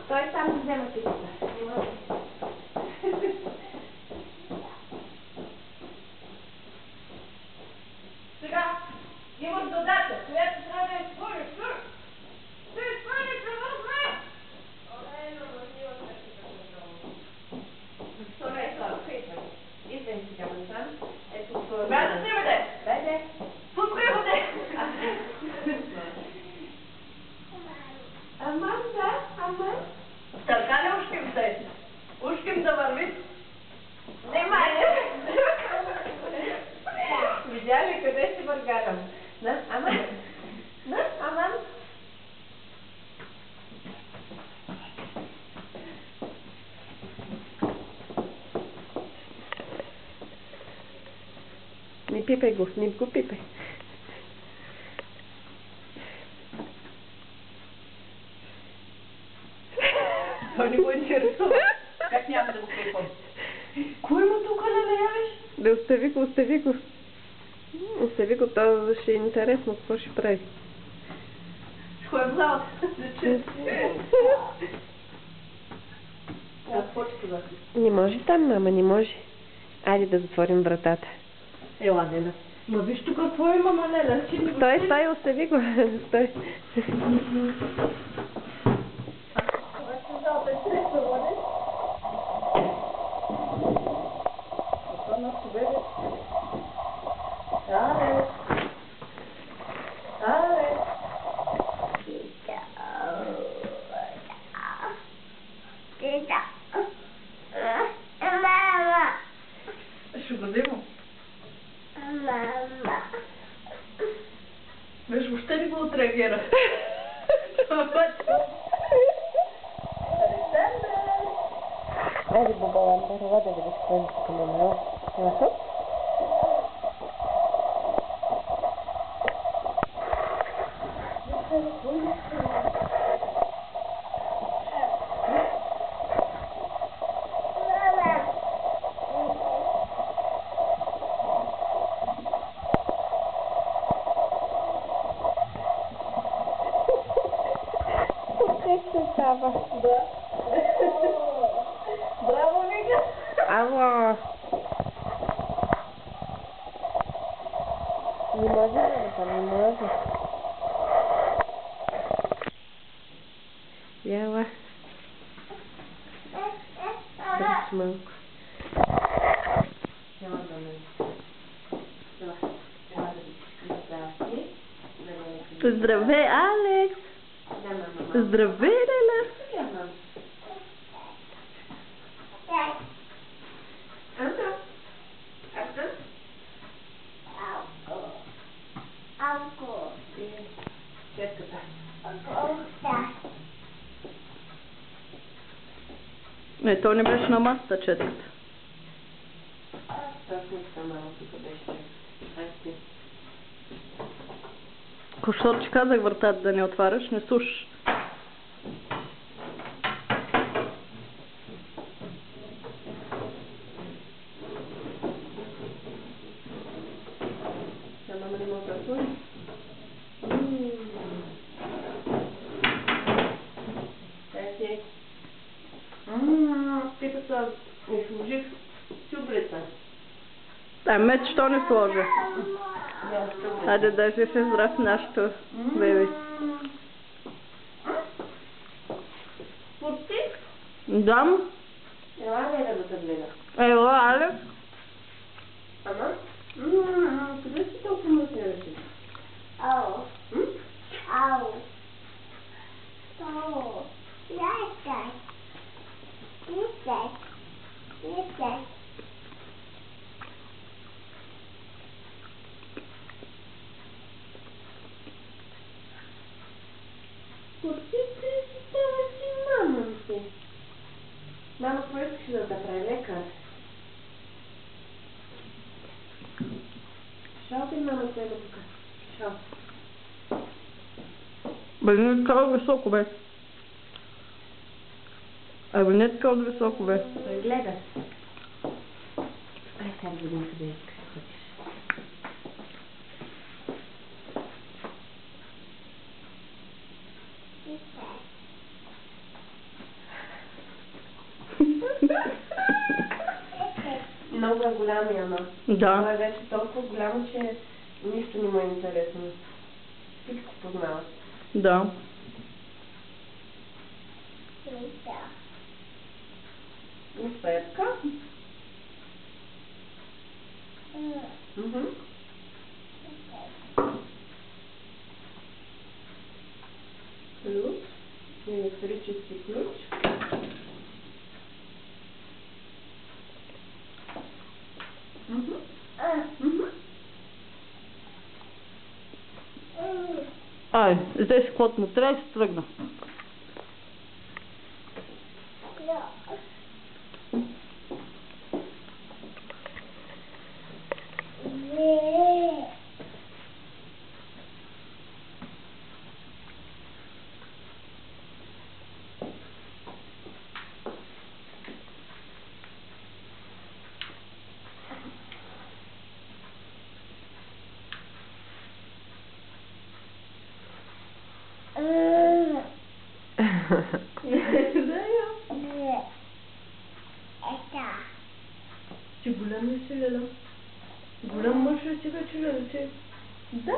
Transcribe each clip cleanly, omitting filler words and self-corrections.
Той сам взема китата. Сега имаш задача, която трябва да я изпълниш. Ти изпълниш превъзме! Олено, не имаш нещо да контролно. Защо не е слабо? Хейпай. Извини сега, Масан. Ето това... Бе да си, бе! Бе! Пускай го, де! Аман, да? Аман? Търка ли ушким се? Ушким да върви? Внимание! Видя ли къде си бъргарам? Да, Аман? Да, Аман? Не пипай го, не го пипай. Той не го интересува. Как няма да го пипам? Кой му тук не явиш? Да остави го, остави го. Остави го, то ще е интересно, какво ще прави. Ще е в залата. Не може там, мама, не може. Айде да затворим вратата. Ела, Нена. Ма виж тук какво има, Нена. Стой, стой, остави го. Стой. Ще го взема. Виж, въобще не го отреагира. Айде, Бабалан, да видиш какво е тук на него. Аха. Как се става? Да. Браво, Вика! Ало! Не може да там, не може. Яла. Бръч малко. Няма да ме. Здравей, Алекс! Здравей, Лена! Не, то не беше на масата, четката. Кошор, че казах вратата да не отваряш, не слушаш. Мама не мога да отвори. Пипата ми сложих тюблица. Меч, що не сложи? Хайде да се здрав нашето бебе. Пусти? Дам. Ела, не да те гледа. Ела, Алек. Ама? Къде си толкова мъсни ръчи? Ау. Ау. Ау. Яйцай. Яйцай. Яйцай. Пусти си, става си мама си. Мама, какво искаш да прави? Лекар. Шал ти, мама, тебе тук. Шал. Бе, не такава високо, бе. Абе, не такава високо, бе. Той гледа. Ай, сега да видим къде искаш да ходиш. голям, Яна. Да. Той е вече толкова голям, че нищо не му е интересно. Всичко познава. Да. Да. И Светка. Мгм. Ключ. Електрически ключ. Мгм. Мгм. Ай, здесь кот му трябва и се тръгна. Че голям ли си, Леля? Голям мъж ли си вече, Леля? Че... Да.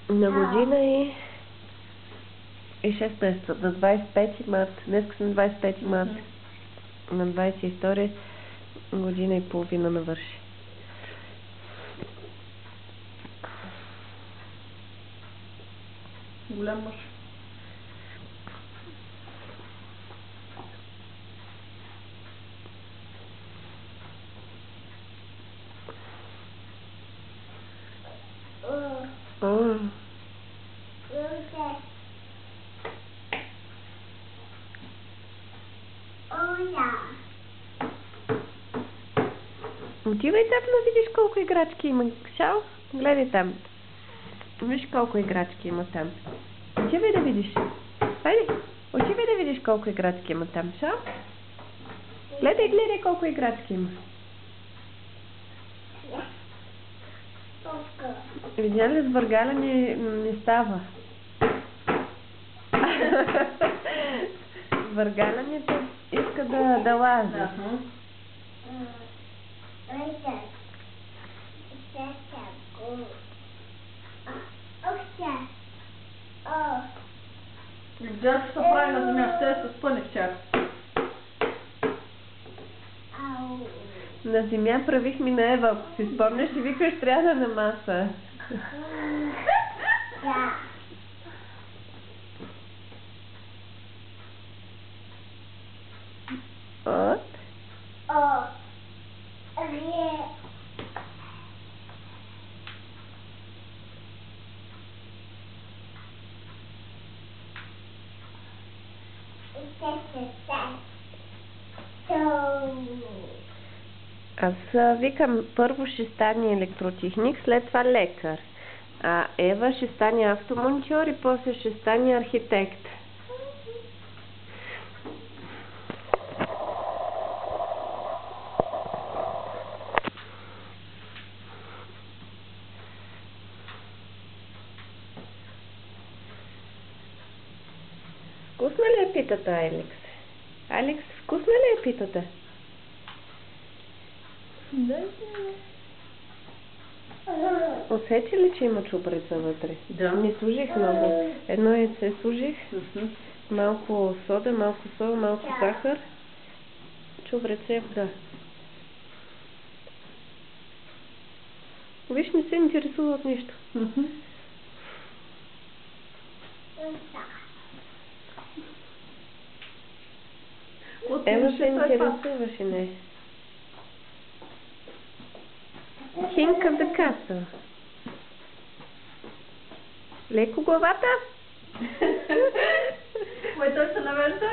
На година и 6 месеца. На 25 март. Днес съм 25 март. На 22 година и половина навърши. Голям мъж. Отивай там да видиш колко играчки има. Шао, гледай там. Виж колко играчки има там. Отивай да видиш. Хайде, отивай да видиш колко играчки има там. Шао. Гледай, гледай колко играчки има. Видя ли, с въргаля не става. Въргалянето иска да лази. Гледа се прави на земя, ще се спъне в чак. На земя правихме на Ева, ако си спомняш, и викаш, трябва да на маса. От? Аз викам, първо ще стане електротехник, след това лекар. А Ева ще стане автомонтьор и после ще стане архитект. Вкусна ли е питата, Алекс? Алекс, вкусна ли е питата? Да. Усети ли, че има чупреца вътре? Да. Не служих много. Едно яйце служих, малко сода, малко сол, малко захар, чупреца и вода. Виж, не се интересува от нищо. Ела се интересуваше, не. King of the Castle. Леко главата. Кой той се навежда?